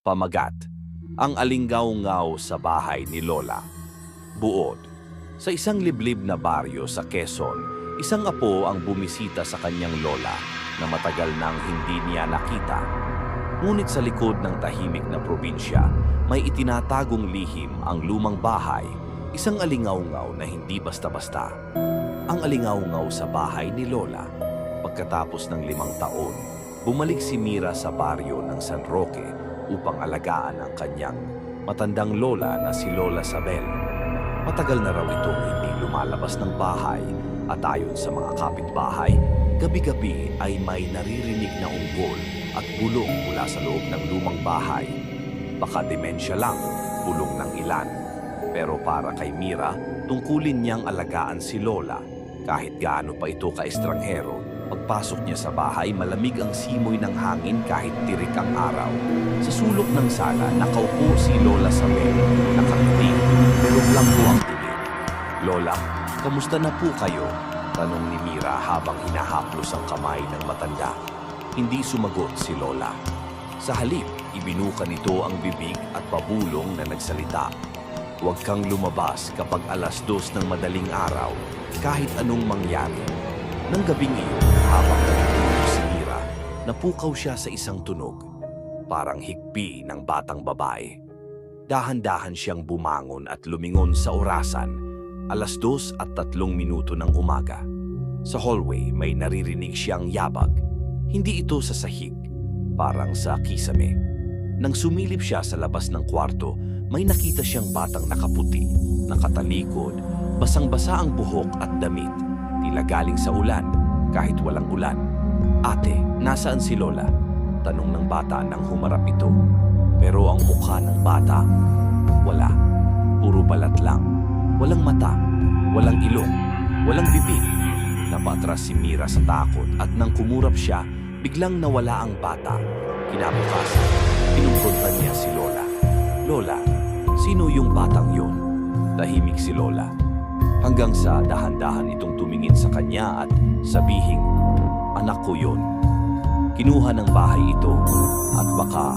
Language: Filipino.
Pamagat, ang alinggaw-ngaw sa bahay ni Lola. Buod, sa isang liblib na baryo sa Quezon, isang apo ang bumisita sa kanyang lola na matagal nang hindi niya nakita. Ngunit sa likod ng tahimik na probinsya, may itinatagong lihim ang lumang bahay, isang alingaw-ngaw na hindi basta-basta. Ang alingaw-ngaw sa bahay ni Lola. Pagkatapos ng 5 taon, bumalik si Mira sa baryo ng San Roque upang alagaan ang kanyang matandang lola na si Lola Sabel. Matagal na raw itong hindi lumalabas ng bahay at ayon sa mga kapitbahay, gabi-gabi ay may naririnig na ungol at bulong mula sa loob ng lumang bahay. Baka demensya lang, bulong ng ilan. Pero para kay Mira, tungkulin niyang alagaan si Lola. Kahit gaano pa ito ka-estranghero, pagpasok niya sa bahay, malamig ang simoy ng hangin kahit tirik ang araw. Sa sulok ng sala, nakaupo si Lola Sabel, nakangiti, pero blanco ang tingin. "Lola, kamusta na po kayo?" tanong ni Mira habang hinahaplos ang kamay ng matanda. Hindi sumagot si Lola. Sa halip, ibinuka nito ang bibig at pabulong na nagsalita. "Huwag kang lumabas kapag 2:00 ng madaling araw, kahit anong mangyari." Nang gabing iyon, habang natutulog si Mira, napukaw siya sa isang tunog, parang higpi ng batang babae. Dahan-dahan siyang bumangon at lumingon sa orasan, 2:03 ng umaga. Sa hallway, may naririnig siyang yabag. Hindi ito sa sahig, parang sa kisame. Nang sumilip siya sa labas ng kwarto, may nakita siyang batang nakaputi, nakatalikod, basang-basa ang buhok at damit. Tila galing sa ulan, kahit walang ulan. "Ate, nasaan si Lola?" tanong ng bata nang humarap ito. Pero ang mukha ng bata, wala. Puro balat lang. Walang mata, walang ilong, walang bibig. Napatras si Mira sa takot at nang kumurap siya, biglang nawala ang bata. Kinabukasan, pinupuntan niya si Lola. "Lola, sino yung batang yun?" Tahimik si Lola. Hanggang sa dahan-dahan itong tumingin sa kanya at sabihing, "Anak ko yun." Kinuha ng bahay ito at baka